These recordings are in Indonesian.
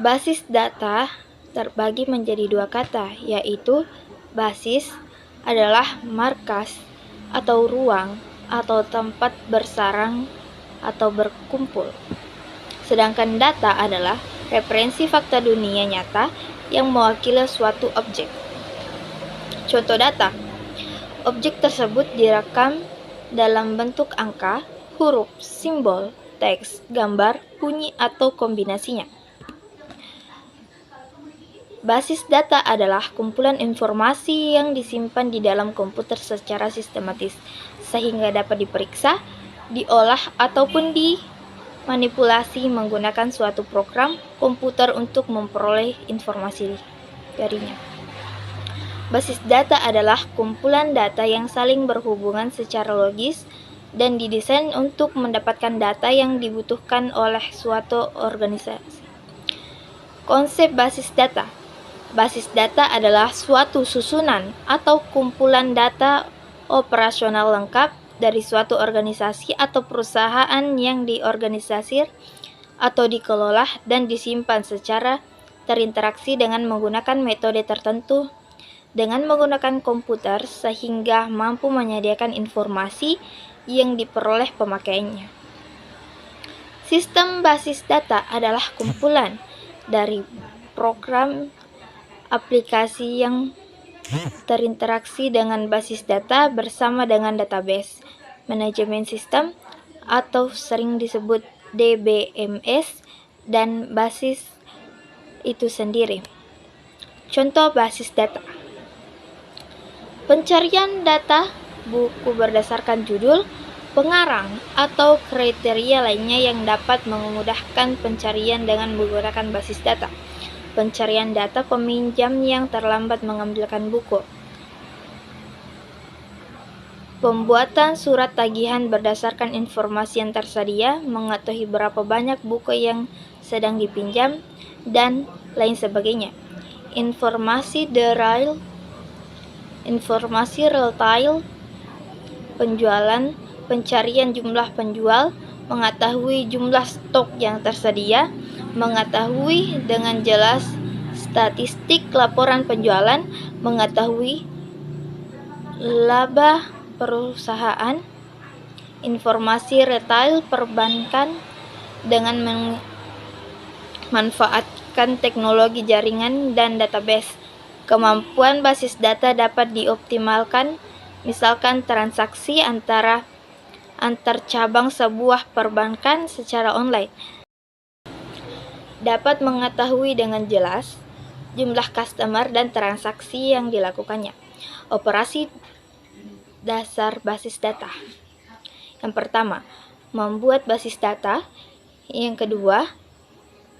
Basis data terbagi menjadi dua kata, yaitu basis adalah markas atau ruang atau tempat bersarang atau berkumpul. Sedangkan data adalah referensi fakta dunia nyata yang mewakili suatu objek. Contoh data. Objek tersebut direkam dalam bentuk angka, huruf, simbol, teks, gambar, bunyi, atau kombinasinya. Basis data adalah kumpulan informasi yang disimpan di dalam komputer secara sistematis, sehingga dapat diperiksa, diolah, ataupun dimanipulasi menggunakan suatu program komputer untuk memperoleh informasi darinya. Basis data adalah kumpulan data yang saling berhubungan secara logis dan didesain untuk mendapatkan data yang dibutuhkan oleh suatu organisasi. Konsep basis data. Basis data adalah suatu susunan atau kumpulan data operasional lengkap dari suatu organisasi atau perusahaan yang diorganisir atau dikelola dan disimpan secara terinteraksi dengan menggunakan metode tertentu dengan menggunakan komputer sehingga mampu menyediakan informasi yang diperoleh pemakainya. Sistem basis data adalah kumpulan dari program aplikasi yang terinteraksi dengan basis data bersama dengan database manajemen sistem atau sering disebut DBMS dan basis itu sendiri. Contoh basis data. Pencarian data buku berdasarkan judul, pengarang, atau kriteria lainnya yang dapat memudahkan pencarian dengan menggunakan basis data. Pencarian data peminjam yang terlambat mengambilkan buku. Pembuatan surat tagihan berdasarkan informasi yang tersedia, mengetahui berapa banyak buku yang sedang dipinjam, dan lain sebagainya. Informasi retail, penjualan, pencarian jumlah penjual, mengetahui jumlah stok yang tersedia, mengetahui dengan jelas statistik laporan penjualan, mengetahui laba perusahaan, informasi retail perbankan dengan memanfaatkan teknologi jaringan dan database. Kemampuan basis data dapat dioptimalkan, misalkan transaksi antar cabang sebuah perbankan secara online. Dapat mengetahui dengan jelas jumlah customer dan transaksi yang dilakukannya. Operasi dasar basis data. Yang pertama, membuat basis data. Yang kedua,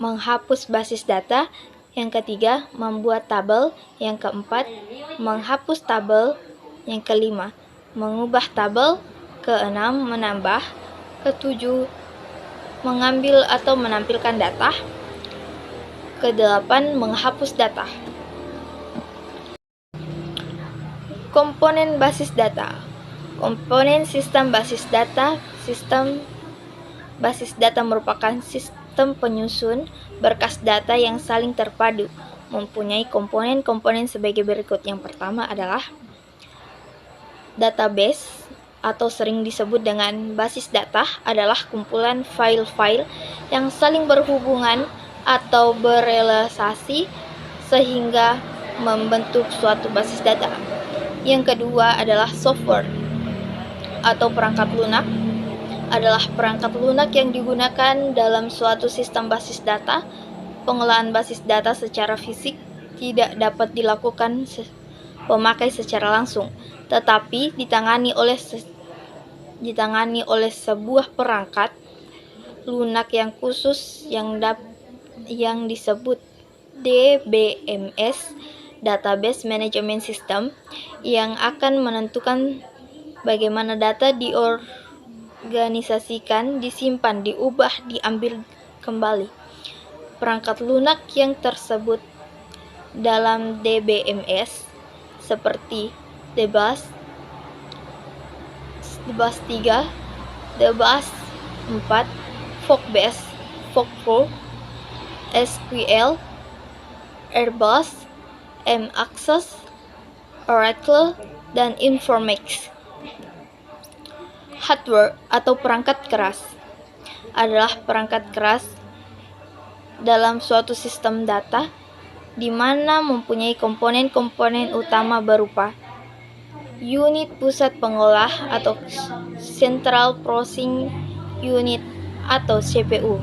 menghapus basis data. Yang ketiga, membuat tabel. Yang keempat, menghapus tabel. Yang kelima, mengubah tabel. Keenam, menambah. Ketujuh, mengambil atau menampilkan data. Kedelapan, menghapus data. Komponen basis data. Komponen sistem basis data. Sistem basis data merupakan sistem penyusun berkas data yang saling terpadu, mempunyai komponen-komponen sebagai berikut. Yang pertama adalah database atau sering disebut dengan basis data adalah kumpulan file-file yang saling berhubungan atau berelastasi sehingga membentuk suatu basis data. Yang kedua adalah software atau perangkat lunak. Adalah perangkat lunak yang digunakan dalam suatu sistem basis data. Pengolahan basis data secara fisik tidak dapat dilakukan pemakai secara langsung, tetapi ditangani oleh sebuah perangkat lunak yang khusus yang disebut DBMS, Database Management System, yang akan menentukan bagaimana data diorganisasikan, disimpan, diubah, diambil kembali. Perangkat lunak yang tersebut dalam DBMS seperti DBAS 3, DBAS 4, FOCBAS, FOC4, SQL, Airbus, M-Access, Oracle, dan Informix. Hardware atau perangkat keras adalah perangkat keras dalam suatu sistem data di mana mempunyai komponen-komponen utama berupa unit pusat pengolah atau Central Processing Unit atau CPU.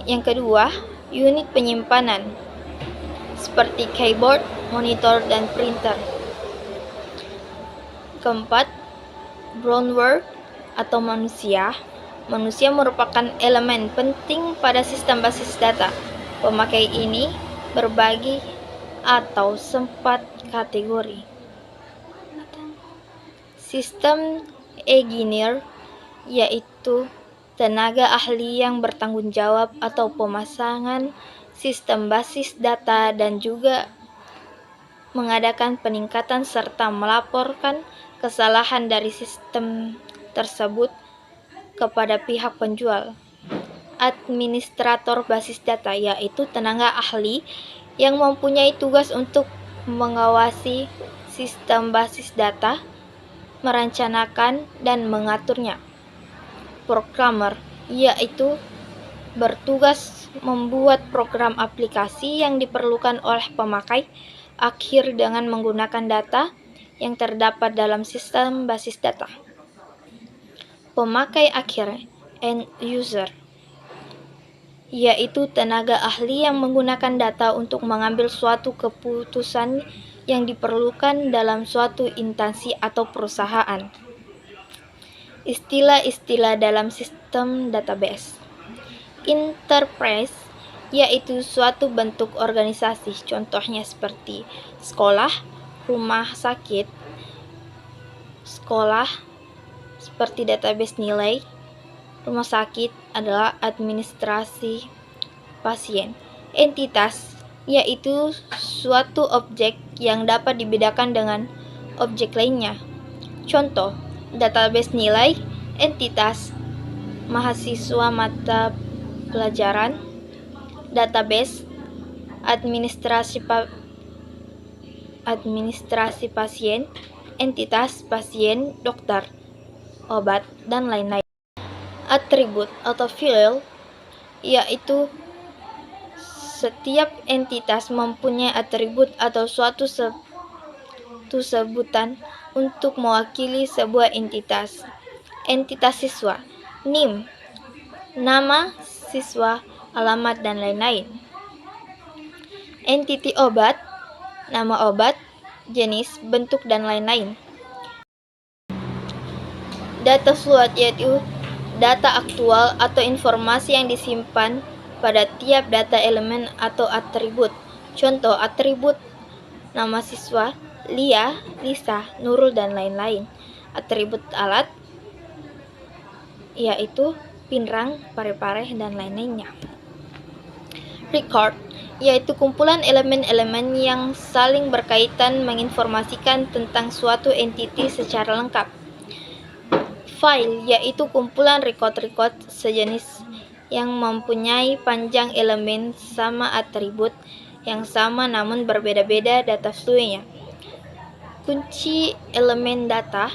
Yang kedua, unit penyimpanan seperti keyboard, monitor, dan printer. Keempat, groundwork atau manusia. Manusia merupakan elemen penting pada sistem basis data. Pemakai ini berbagi atau sempat kategori. Sistem engineer yaitu tenaga ahli yang bertanggung jawab atau pemasangan sistem basis data dan juga mengadakan peningkatan serta melaporkan kesalahan dari sistem tersebut kepada pihak penjual. Administrator basis data yaitu tenaga ahli yang mempunyai tugas untuk mengawasi sistem basis data, merencanakan dan mengaturnya. Programmer yaitu bertugas membuat program aplikasi yang diperlukan oleh pemakai akhir dengan menggunakan data yang terdapat dalam sistem basis data. Pemakai akhir end user yaitu tenaga ahli yang menggunakan data untuk mengambil suatu keputusan yang diperlukan dalam suatu instansi atau perusahaan. Istilah-istilah dalam sistem database. Enterprise yaitu suatu bentuk organisasi, contohnya seperti sekolah, rumah sakit. Sekolah seperti database nilai, rumah sakit adalah administrasi pasien. Entitas yaitu suatu objek yang dapat dibedakan dengan objek lainnya. Contoh, database nilai, entitas mahasiswa mata pelajaran. Database administrasi pasien, entitas pasien, dokter, obat, dan lain-lain. Atribut atau file yaitu setiap entitas mempunyai atribut atau suatu sebutan untuk mewakili sebuah entitas. Entitas siswa, NIM, nama siswa, alamat, dan lain-lain. Entiti obat, nama obat, jenis, bentuk, dan lain-lain. Data fluid yaitu data aktual atau informasi yang disimpan pada tiap data elemen atau atribut. Contoh atribut nama siswa, Lia, Lisa, Nurul, dan lain-lain. Atribut alat yaitu pinrang, pare-pare, dan lain-lainnya. Record yaitu kumpulan elemen-elemen yang saling berkaitan menginformasikan tentang suatu entiti secara lengkap. File yaitu kumpulan record-record sejenis yang mempunyai panjang elemen sama atribut yang sama namun berbeda-beda data fluidnya. Kunci elemen data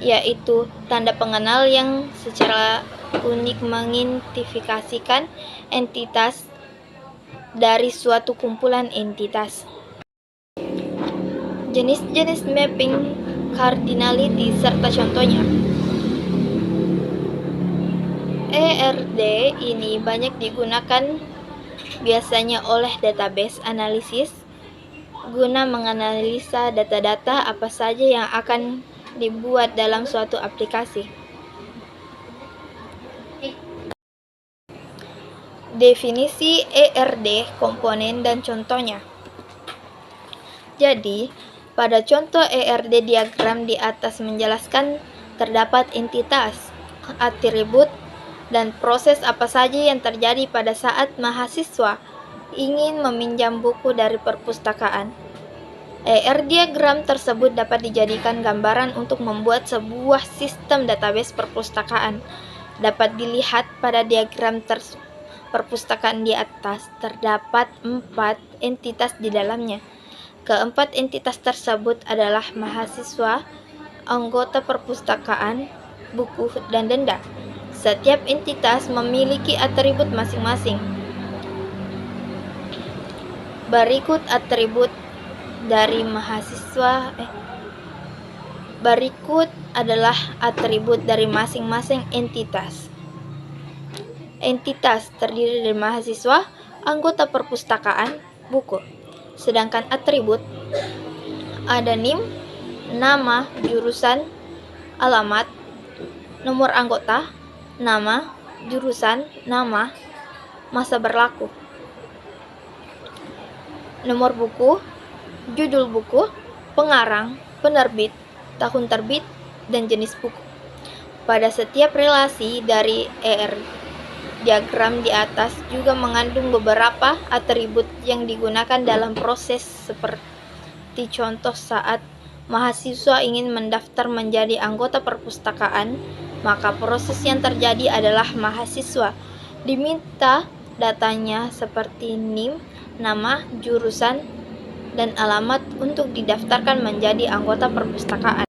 yaitu tanda pengenal yang secara unik mengidentifikasikan entitas dari suatu kumpulan entitas. Jenis-jenis mapping cardinality serta contohnya. ERD ini banyak digunakan biasanya oleh database analisis guna menganalisa data-data apa saja yang akan dibuat dalam suatu aplikasi. Definisi ERD, komponen, dan contohnya. Jadi, pada contoh ERD diagram di atas menjelaskan terdapat entitas, atribut, dan proses apa saja yang terjadi pada saat mahasiswa ingin meminjam buku dari perpustakaan. ER diagram tersebut dapat dijadikan gambaran untuk membuat sebuah sistem database perpustakaan. Dapat dilihat pada diagram perpustakaan di atas terdapat 4 entitas di dalamnya. Keempat entitas tersebut adalah mahasiswa, anggota perpustakaan, buku, dan denda. Setiap entitas memiliki atribut masing-masing. Berikut atribut dari mahasiswa. Berikut adalah atribut dari masing-masing entitas. Entitas terdiri dari mahasiswa, anggota perpustakaan, buku. Sedangkan atribut ada NIM, nama, jurusan, alamat, nomor anggota, nama, jurusan, nama, masa berlaku, nomor buku, judul buku, pengarang, penerbit, tahun terbit, dan jenis buku. Pada setiap relasi dari diagram di atas juga mengandung beberapa atribut yang digunakan dalam proses seperti contoh saat mahasiswa ingin mendaftar menjadi anggota perpustakaan, maka proses yang terjadi adalah mahasiswa diminta datanya seperti NIM, nama, jurusan, dan alamat untuk didaftarkan menjadi anggota perpustakaan.